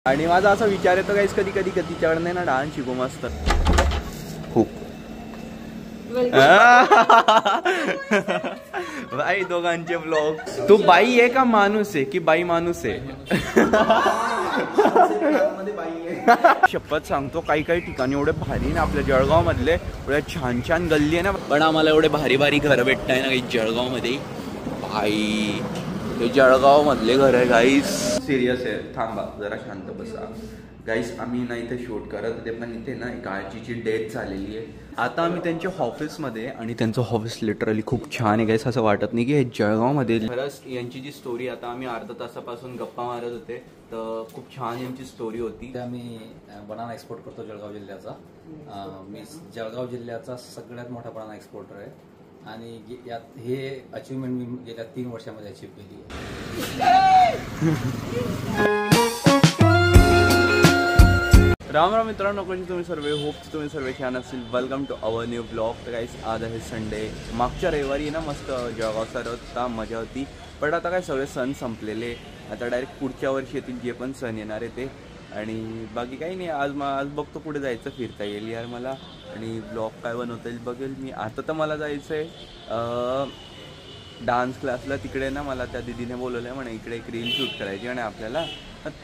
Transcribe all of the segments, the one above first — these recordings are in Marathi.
आणि माझा असा विचार येतो गाईस कधी कधी तिच्याकडनं ना डान्स शिकू मस्त खूप बाई दोघांचे ब्लॉग. तू बाई आहे का माणूस आहे की बाई माणूस आहे? शपथ सांगतो काही काही ठिकाणी एवढे भारी ना आपल्या जळगाव मधले एवढ्या छान छान गल्ली आहे ना, पण आम्हाला एवढे भारी भारी घर भेटताय ना काही जळगाव मध्ये. भाई हे जळगाव मधले घर आहे गाईस. सिरियस आहे, थांबा जरा शांत बसा गाईस. आम्ही ना इथे शूट करत होते पण इथे ना एक आजीची डेथ झालेली आहे. आता आम्ही त्यांच्या ऑफिसमध्ये आणि त्यांचं ऑफिस लिटरली खूप छान आहे गाईस. असं वाटत नाही की हे जळगावमध्ये. खरंच यांची जी स्टोरी आता आम्ही अर्धा तासापासून गप्पा मारत होते तर खूप छान यांची स्टोरी होती. आम्ही बनाना एक्सपोर्ट करतो जळगाव जिल्ह्याचा. मी जळगाव जिल्ह्याचा सगळ्यात मोठा बनाना एक्सपोर्टर आहे आणि यात हे अचिव्हमेंट मी गेल्या 3 वर्षामध्ये अचीव्ह केली आहे. राम राम मित्रांनो, कशी तुम्ही सर्व? होप तुम्ही सर्व छान असतील. Welcome to our new blog. तर गाईस आज आहे संडे. मागच्या रविवारी ना मस्त जळगाव सर होता, मजा होती. पण आता काय सगळे सण संपलेले, आता डायरेक्ट पुढच्या वर्षी येतील जे पण सण येणार आहे ते. आणि बाकी काही नाही. आज बघतो कुठे जायचं, फिरता येईल यार मला. आणि ब्लॉग काय बनवता येईल बघेल मी. आता तर मला जायचं आहे डान्स क्लासला. तिकडे ना मला त्या दिदीने बोलवलं आहे म्हणे इकडे एक रील शूट करायची आणि आपल्याला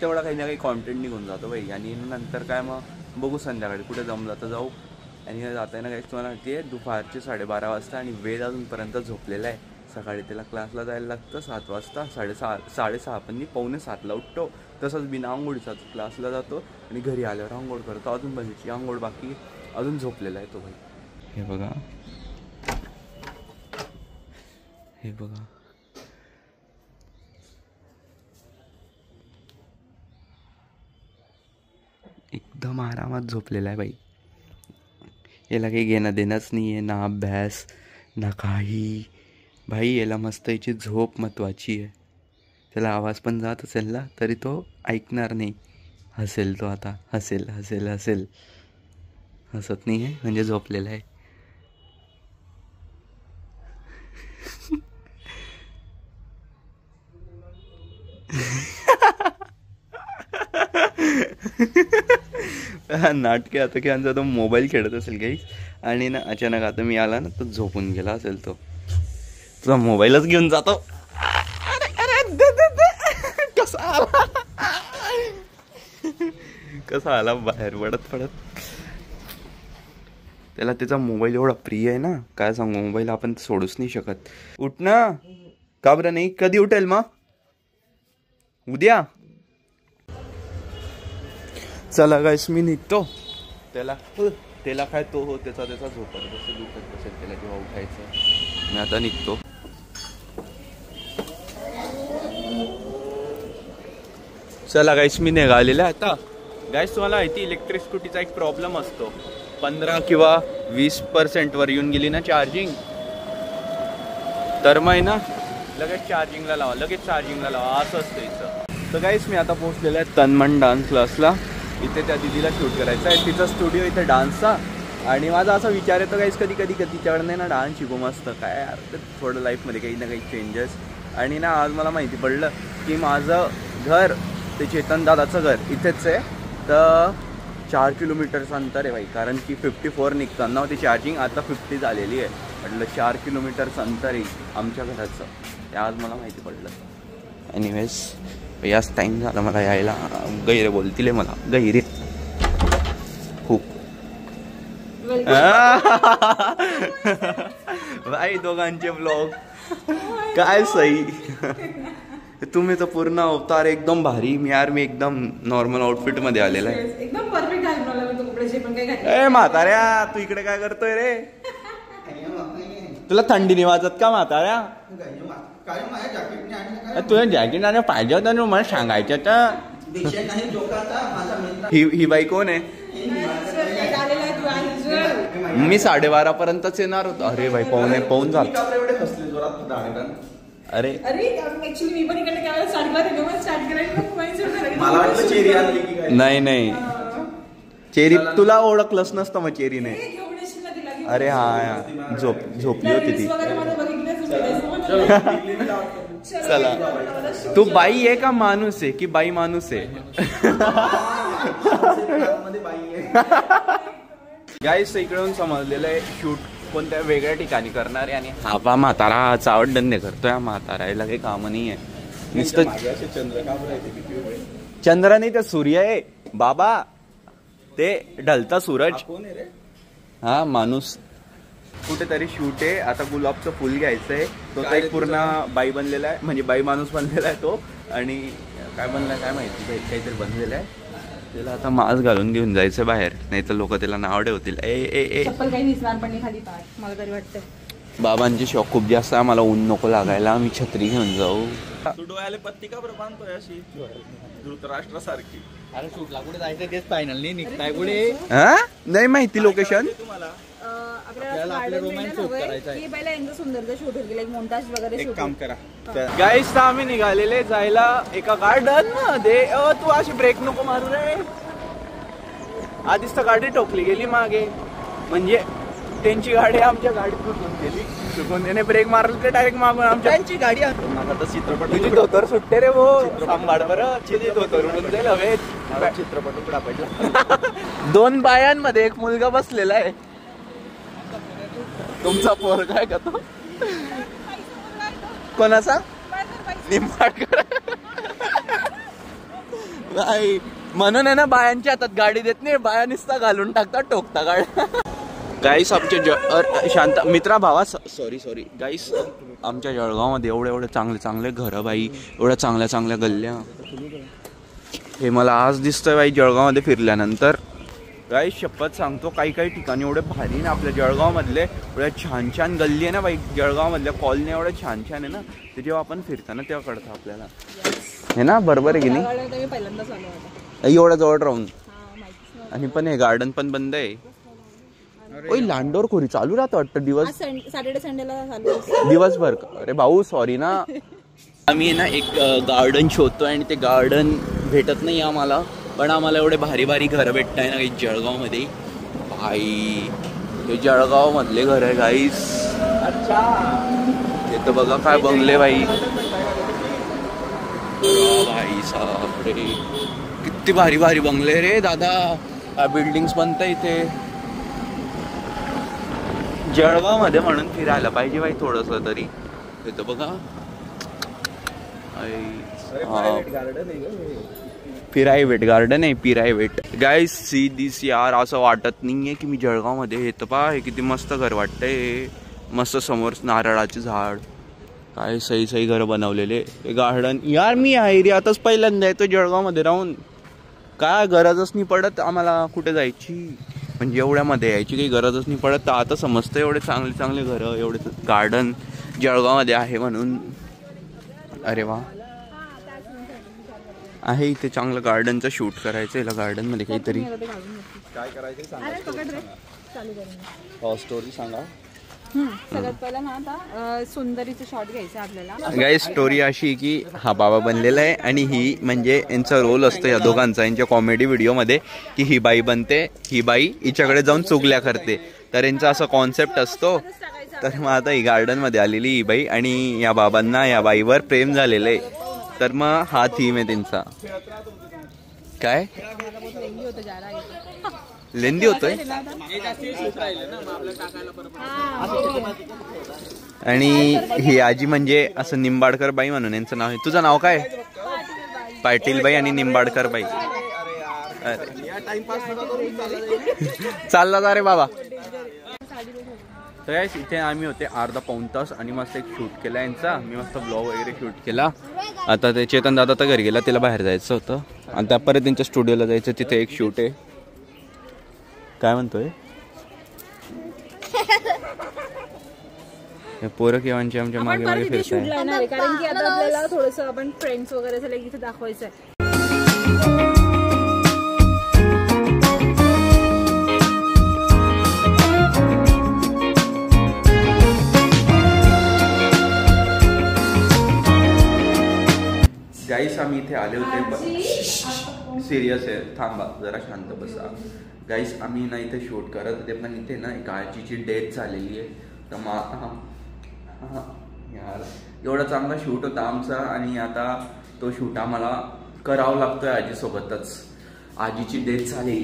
तेवढा काही ना काही कॉन्टेंट निघून जातो बाई. आणि नंतर काय मग बघू संध्याकाळी कुठे जमलं तर जाऊ. आणि जाता ना काही तुम्हाला माहिती आहे दुपारचे 12:30 वाजता आणि वेळ अजूनपर्यंत झोपलेला आहे. सकाळी त्याला क्लासला जायला लागतं 7 वाजता. 6:30 पण मी 6:45ला उठतो. तसंच बिना आंघोळीचा क्लासला जातो आणि घरी आल्यावर आंघोळ करतो. अजून बघायची आंघोळ बाकी, अजून झोपलेला आहे तो भाई. हे बघा, हे बघा, एकदम आरामात झोपलेला आहे बाई. याला काही घेणं देणंच नाही आहे, ना अभ्यास ना काही. भाई याला मस्त याची झोप महत्त्वाची आहे. त्याला आवाज पण जात असेल ना तरी तो ऐकणार नाही. हसेल तो आता, हसेल हसेल हसेल. हसत नाही आहे म्हणजे झोपलेला आहे. नाटके आता की आमचा तो मोबाईल खेळत असेल काही आणि ना अचानक आता मी आला ना तो झोपून गेला असेल. तो तुझा मोबाईलच घेऊन जातो. कसा आला बाहेर पडत पडत. त्याला त्याचा मोबाईल एवढा प्रिय आहे ना काय सांगू. मोबाईल आपण सोडूच नाही शकत. उठ ना, का बरं नाही? कधी उठेल मग? उद्या? चला गाईस मी निघतो. त्याला काय तो हो त्याचा झोपत बसेल, दुखत बसेल त्याला जेव्हा उठायचं. मी आता निघतो. चला गाईस मी निघालेला आहे आता. गाईस तुम्हाला माहिती इलेक्ट्रिक स्कूटीचा एक प्रॉब्लेम असतो. 15 किंवा 20% वर येऊन गेली ना चार्जिंग तर मग ना लगेच चार्जिंगला लावा असं असतं इथं. तर गाईस मी आता पोहोचलेला आहे तन्मन डान्स क्लासला. इथे त्या दिदीला शूट करायचा आहे, तिचा स्टुडिओ इथे डान्सचा. आणि माझा असा विचार येतो गाईस कधी तिच्याकडनं ना डान्स शिकू मस्त. काय यार तर थोडं लाईफमध्ये काही ना काही चेंजेस. आणि ना आज मला माहिती पडलं की माझं घर ते चेतन दादाचं घर इथेच आहे. तर 4 किलोमीटरचं अंतर आहे बाई. कारण की 54 निघताना होती चार्जिंग, आता 50 झालेली आहे. म्हटलं 4 किलोमीटरचं अंतर आहे आमच्या घराचं. ते आज मला माहिती पडलं. एनिवेज याच टाईम झाला मला यायला. गैरे बोलतील मला, गैरे खूप. बाई दोघांचे ब्लॉग काय सही. तुम्ही तर पूर्ण अवतार एकदम भारी. मी एकदम नॉर्मल आउटफिट मध्ये आलेला आहे. एकदम परफेक्ट आहे मला तो कपडे जे पण काय घातले. ए म्हाताऱ्या तू इकडे काय करतोय रे? तुला थंडी नाही वाजत का म्हाताऱ्या? तुझं जॅकेट आणि पाहिजे होतं ना मला सांगायचं तर. ही बाई कोण आहे? मी 12:30 पर्यंतच येणार होतो. अरे भाई पाहून झालं. अरे ऍक्च्युली मी पण इकडे काय स्टार्ट करायचं. नाही चेरी तुला ओळखलंच नसतं मग चेरी नाही. अरे हा झोपली होती ती. चला तू बाई आहे का माणूस आहे की बाई माणूस आहे? गाईस इकडून समजलेलं आहे शूट कोणत्या वेगळ्या ठिकाणी करणार आहे आणि हा बा म्हातारा चावट धंदे करतोय. हा म्हातारा याला काही काम नाही आहे नुसतं. चंद्र नाही ते सूर्य आहे बाबा, ते ढलता सूरज. हा माणूस कुठेतरी शूट आहे. आता गुलाबचं फुल घ्यायचंय. तो तर एक पूर्ण बाई बनलेला आहे, म्हणजे बाई माणूस बनलेला आहे तो. आणि काय बनलाय काय माहिती, काहीतरी बनलेलं आहे. त्याला आता मास्क घालून घेऊन जायचं बाहेर, नाही तर लोक त्याला नाव ठेवतील. चप्पल काही दिसणार पण नाही खाली पाय, मला तरी वाटतं. बाबांची शॉक खूप जास्त आहे. मला ऊन नको लागायला, मी छत्री घेऊन जाऊ. डोळ्याला पत्ती का बरं बांधतोय अशी धृतराष्ट्रासारखी? अरे शूटला कुठे जायचं तेच फायनल नाही निघताय पुढे. हा नाही माहिती लोकेशन. तुम्हाला आपल्याला आपलं रोमॅन्स शूट करायचं आहे. की पहिला यांचं सुंदरचं शूट होईल, एक मोंटाज वगैरे एक शूट काम करा, गाईस तर आम्ही निघालेले जायला एका गार्डन मध्ये. तू अशी ब्रेक नको मारू रे. आधीच तर गाडी टोकली गेली मागे, म्हणजे त्यांची गाडी आमच्या गाडीत घुसून गेली. चुकून त्याने ब्रेक मारला ते डायरेक्ट मागून आमच्या त्यांची गाडी आता चित्रपट तुझी धोतर सुट्टे रे वो सांभाळ बरं. तुझी धोतर उडून जाईल हवेत. चित्रपट उघडा पाहिजे. 2 बायांमध्ये एक मुलगा बसलेला आहे. तुमचा पोरगा आहे का तो? कोणाचा? निंबाळकर. नाही म्हणून आहे ना, बायांच्या हातात गाडी देत नाही, बाया नुसता घालून टाकतात, टोकता गाड्या. गाईस आमच्या शांत मित्रा भावा सॉरी गाईस, आमच्या जळगावमध्ये एवढे चांगले चांगले घरं बाई, एवढ्या चांगल्या चांगल्या गल्ल्या. हे मला आज दिसतंय बाई जळगावमध्ये फिरल्यानंतर. गाईस शपथ सांगतो, काही ठिकाणी एवढे भारी ना आपल्या जळगावमधले, एवढ्या छान छान गल्ली आहे ना बाई. जळगावमधल्या कॉलनी एवढ्या छान छान आहे ना, ते जेव्हा आपण फिरताना तेव्हा कळतं आपल्याला, हे ना बरोबर आहे की नाही? पहिल्यांदाच आलो होता. एवढ्या जवळ राहून. आणि पण हे गार्डन पण बंद आहे. ओय लांडोर खोरी चालू राहतं वाटतं दिवस, सॅटर्डे संडेला चालू दिवसभर. अरे भाऊ सॉरी ना. आम्ही ना एक गार्डन शोधतोय आणि ते गार्डन भेटत नाही आम्हाला, पण आम्हाला एवढे भारी भारी घरं भेटत आहे ना काही जळगावमध्ये. भाई हे जळगाव मधले घर आहे गाईस. अच्छा हे तर बघा काय बंगले बाई. भाई साहब रे, किती भारी भारी बंगले रे दादा. बिल्डिंग्स बनत इथे जळगाव मध्ये, म्हणून फिरायला पाहिजे बाई थोडस तरी. इथं बघा प्रायव्हेट गार्डन आहे, प्रायव्हेट. गाईस सी दिस यार, असं वाटत नाहीये की मी जळगाव मध्ये. हे तर पहा, हे किती मस्त घर वाटतंय. मस्त समोर नारळाचे झाड, काय सही सही घर बनवलेले. हे गार्डन यार, मी या एरियातच पहिल्यांदा येतो जळगाव मध्ये राहून. काय गरजच नाही पडत आम्हाला कुठे जायची, म्हणजे एवढ्यामध्ये यायची काही गरजच नाही पडत. तर आता समजतं एवढे चांगले चांगले घरं, एवढे गार्डन जळगावमध्ये आहे म्हणून. अरे वा, आहे इथे चांगलं गार्डनचं शूट करायचं. याला गार्डन मध्ये काहीतरी काय करायचं स्टोरी सांगा. सगळ्यात पहिला ना आता सुंदरीचं शॉट घ्यायचं आपल्याला. गाईस स्टोरी अशी की हा बाबा बनलेला आहे आणि ही म्हणजे यांचा रोल असतो या दोघांचा यांच्या कॉमेडी व्हिडिओमध्ये, की ही बाई बनते, ही बाई हिच्याकडे जाऊन चुगल्या करते. तर यांचा असा कॉन्सेप्ट असतो. तर मग आता ही गार्डन मध्ये आलेली ही बाई आणि या बाबांना या बाईवर प्रेम झालेलं आहे. तर मग हा थीम आहे त्यांचा. काय लेंदी होतोय. आणि ही आजी म्हणजे असं निंबाडकर बाई म्हणून यांचं नाव आहे. तुझं नाव काय? पाटील बाई आणि निंबाडकर बाई. चालला जा रे बाबा. तर इथे आम्ही होते अर्धा पाऊण तास आणि मस्त एक शूट केला यांचा. मी मस्त ब्लॉग वगैरे शूट केला. आता ते चेतन दादा तर घरी गेला, त्याला बाहेर जायचं होतं. आता परत त्यांच्या स्टुडिओला जायचं, तिथे एक शूट आहे. काय म्हणतोय पोरं केव्हांची आमच्या मागे मागे फिरताय. कारण की आता आपल्याला थोडस आपण फ्रेंड्स वगैरे झालं इथे दाखवायचं आहे. गाईस आम्ही इथे आले होते. सिरियस आहे, थांबा जरा शांत बसा. गाईस आम्ही ना इथे शूट करत होते, पण इथे ना एक आजीची डेथ झालेली आहे. तर यार एवढा चांगला शूट होता आमचा आणि आता तो शूट आम्हाला करावा लागतोय आजीसोबतच. आजीची डेथ झाली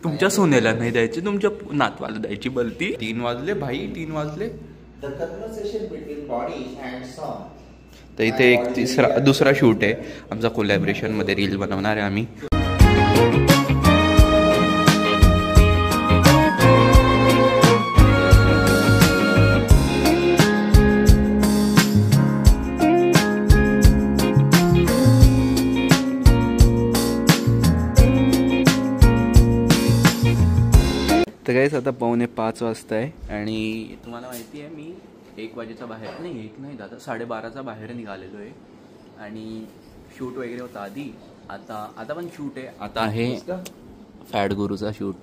तुमच्या सोन्याला नाही द्यायची, तुमच्या नातवाला द्यायची बलती. 3 वाजले भाई, 3 वाजले. तर इथे एक दुसरा शूट आहे आमचा कोलॅबरेशन मध्ये, रील बनवणार आहे आम्ही. तर गाईस आता 4:45 वाजता आहे आणि तुम्हाला माहिती आहे मी 1 वाजेचा बाहेर नाही, 1 नाही दादा 12:30चा बाहेर निघालेलो आहे आणि शूट वगैरे होता आधी. आता पण शूट आहे. आता आहे फॅट गुरुचा शूट,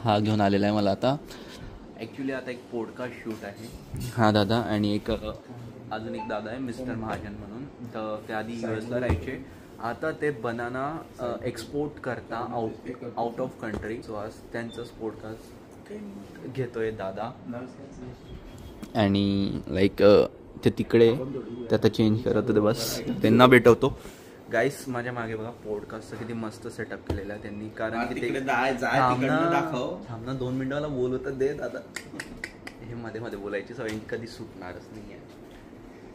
हा घेऊन आलेला आहे मला आता. ॲक्च्युली आता एक पॉडकास्ट शूट आहे हा दादा आणि एक अजून एक दादा आहे मिस्टर महाजन म्हणून. तर ते आधी US ला राहायचे, आता ते बनाना एक्सपोर्ट करता आउट ऑफ कंट्री. सो आज त्यांचंच पॉडकास्ट घेतोय दादा आणि लाईक ते तिकडे ते आता चेंज करत होते, बस त्यांना भेटवतो. गाईस माझ्या मागे बघा पॉडकास्टचं किती मस्त सेटअप केलेलं आहे त्यांनी, कारण की ते थांबना 2 मिनिटाला बोलवतात दे दादा. हे मध्ये मध्ये बोलायची सवय कधी सुटणारच नाही आहे.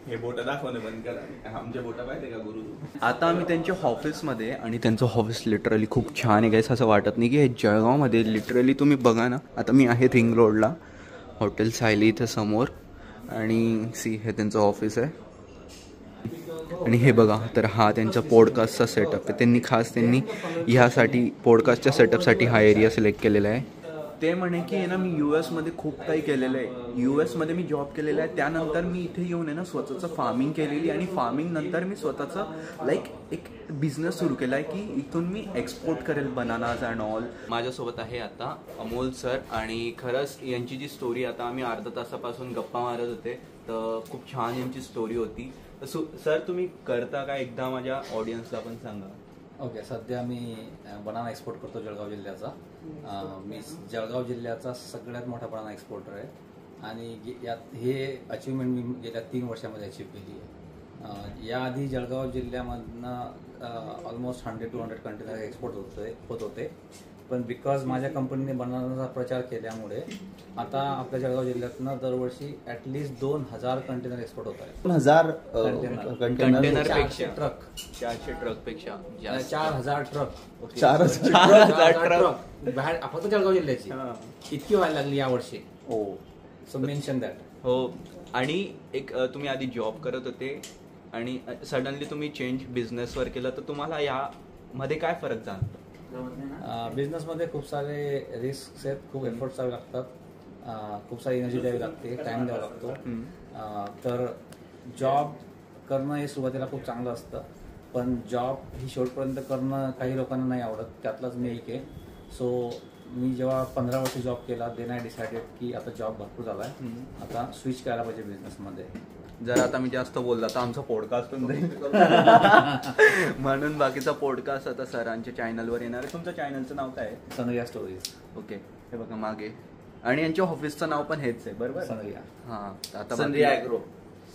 हे बोट दाखवणे बंद करा, आमच्या बोटा पाहिजे का गुरु. आता आम्ही त्यांच्या ऑफिसमध्ये आणि त्यांचं ऑफिस लिटरली खूप छान आहे गाईस. असं वाटत नाही की हे जळगावमध्ये लिटरली तुम्ही बघा ना. आता मी आहे रिंग रोडला हॉटेल सायली इथं समोर आणि हे त्यांचं ऑफिस आहे आणि हे बघा. तर हा त्यांचा पॉडकास्टचा सेटअप आहे. त्यांनी ह्यासाठी पॉडकास्टच्या सेटअपसाठी हा एरिया सिलेक्ट केलेला आहे. ते म्हणे की आहे ना मी US मध्ये खूप काही केलेलं आहे, US मध्ये मी जॉब केलेला आहे, त्यानंतर मी इथे येऊन आहे ना स्वतःचं फार्मिंग केलेली आणि फार्मिंग नंतर मी स्वतःचं लाईक एक बिझनेस सुरू केला आहे की इथून मी एक्सपोर्ट करेल बनानाज अँड ऑल. माझ्यासोबत आहे आता अमोल सर आणि खरंच यांची जी स्टोरी, आता आम्ही अर्धा तासापासून गप्पा मारत होते तर खूप छान यांची स्टोरी होती. सर तुम्ही करता का एकदा माझ्या ऑडियन्सला पण सांगा. ओके, सध्या मी बनाना एक्सपोर्ट करतो जळगाव जिल्ह्याचा. मी जळगाव जिल्ह्याचा सगळ्यात मोठा बनाना एक्सपोर्टर आहे आणि यात हे अचिव्हमेंट मी गेल्या 3 वर्षामध्ये अचीव केली आहे. याआधी जळगाव जिल्ह्यामधनं ऑलमोस्ट 100 to 100 कंटेनर एक्सपोर्ट होत होते, पण बिकॉज माझ्या कंपनीने बनानाचा प्रचार केल्यामुळे आता आपल्या जळगाव जिल्ह्यातनं दरवर्षी ॲटलिस्ट 2000 कंटेनर एक्सपोर्ट होत आहेत. 2000 कंटेनर ट्रक 400 ट्रक पेक्षा 4000 ट्रक 4000 ट्रक बाहेर फक्त जळगाव जिल्ह्याची इतकी व्हायला लागली यावर्षी. हो, सो मेन्शन दॅट. हो. आणि एक तुम्ही आधी जॉब करत होते आणि सडनली तुम्ही चेंज बिझनेसवर केलं, तर तुम्हाला यामध्ये काय फरक जाणतो? बिझनेसमध्ये खूप सारे रिस्क आहेत, खूप एफर्ट्स द्यावे लागतात, खूप सारी एनर्जी द्यावी लागते, टाइम द्यावा लागतो. तर जॉब करणं हे सुरुवातीला खूप चांगलं असतं, पण जॉब ही शेवटपर्यंत करणं काही लोकांना नाही आवडत, त्यातलाच मी एक आहे. सो मी जेव्हा 15 वर्ष जॉब केला, देन आय डिसाइडेड की आता जॉब भरपूर झाला आहे, आता स्विच करायला पाहिजे बिझनेसमध्ये. जर आता मी जास्त बोलला तर आमचा पॉडकास्ट पण जाईल म्हणून बाकीचा पॉडकास्ट आता सरांच्या चॅनलवर येणार आहे. तुमच्या चॅनलचं नाव काय आहे? सनरिया स्टोरीज. ओके, हे बघा मागे. आणि यांच्या ऑफिसचं नाव पण हेच आहे बरोबर? सनरिया. हां, आता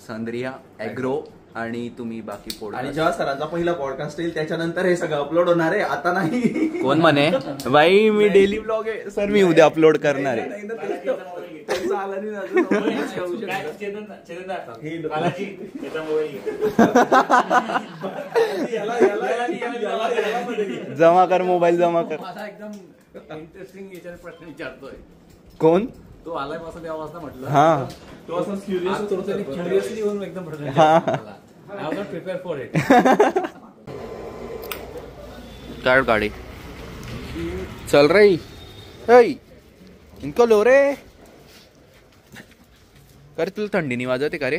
संद्रिया ॲग्रो आणि तुम्ही बाकी पॉडकास्ट. आणि जेव्हा सरांचा पहिला पॉडकास्ट येईल त्याच्यानंतर हे सगळं अपलोड होणार आहे, आता नाही. कोण म्हणे बाई मी डेली ब्लॉग आहे सर, मी उद्या अपलोड करणार आहे. जमा कर मोबाईल, जमा कर. माझा एकदम इंटरेस्टिंग याच्यावर प्रश्न विचारतोय. कोण तो आलाय पासून तेव्हा वाजता म्हटलं. हा, तो असं क्युरियसली होऊन एकदम प्रश्न हा. I was not prepare for it. काढ गाडी, चल रही इनको लो रे. अरे तुला थंडी नाही वाजते का रे?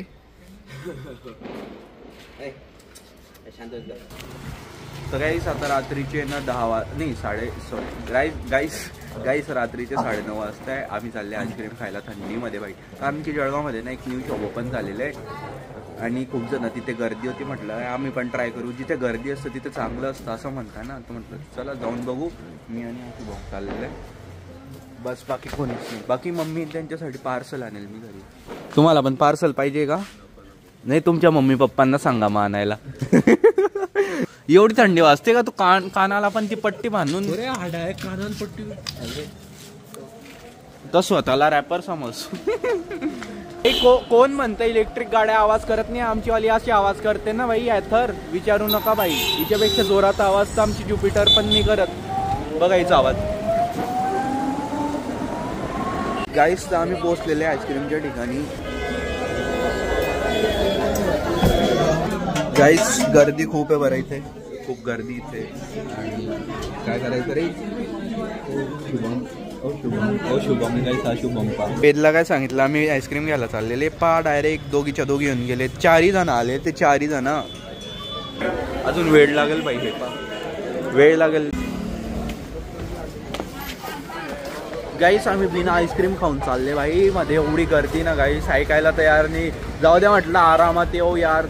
तर गाईस आता रात्रीचे ना 10 नाही गाईस रात्रीचे 9:30 वाजता आहे. आम्ही चालले आईस्क्रीम खायला थंडीमध्ये भाई. कारण की जळगावमध्ये ना एक न्यू शॉप ओपन झालेलं आहे आणि खूप जण तिथे गर्दी होती. म्हटलं आम्ही पण ट्राय करू. जिथे गर्दी असतं तिथे चांगलं असतं असं म्हणता ना. तर म्हटलं चला जाऊन बघू. मी आणि आमची भाऊ चाललेलं आहे बस. बाकी कोणीच नाही. बाकी मम्मी त्यांच्यासाठी पार्सल आणेल मी घरी. तुम्हाला पण पार्सल पाहिजे का? नाही तुमच्या मम्मी पप्पांना सांगा मग आणायला. एवढी थंडी वाजते का? तू कानाला पण ती पट्टी बांधून पट्टी तर स्वतःला रॅपर समज. कोण म्हणतं इलेक्ट्रिक गाड्या आवाज करत नाही? आमची वाली अशी आवाज करते ना भाई. ॲथर विचारू नका भाई. हिच्यापेक्षा जोरात आवाज तर आमची ज्युपिटर पण नाही करत. बघायचा आवाज. गाईस तर आम्ही पोहोचलेले आईस्क्रीमच्या ठिकाणी. गाईस गर्दी खूप आहे बरं इथे. खूप गर्दी इथे. आणि काय करायचं रे? शुभम गाईस हा शुभम पा. पेदला काय सांगितलं? आम्ही आईस्क्रीम घ्यायला चाललेले पा. डायरेक्ट दोघीच्या दोघी येऊन गेले. 4 जण आले. ते 4 जण अजून वेळ लागेल बाई. हे पा वेळ लागेल. गाईस आम्ही बिना आईस्क्रीम खाऊन चालले भाई. मध्ये एवढी गर्दी ना गाईस ऐकायला तयार नाही. जाऊ द्या म्हटलं आरामात येऊ यार.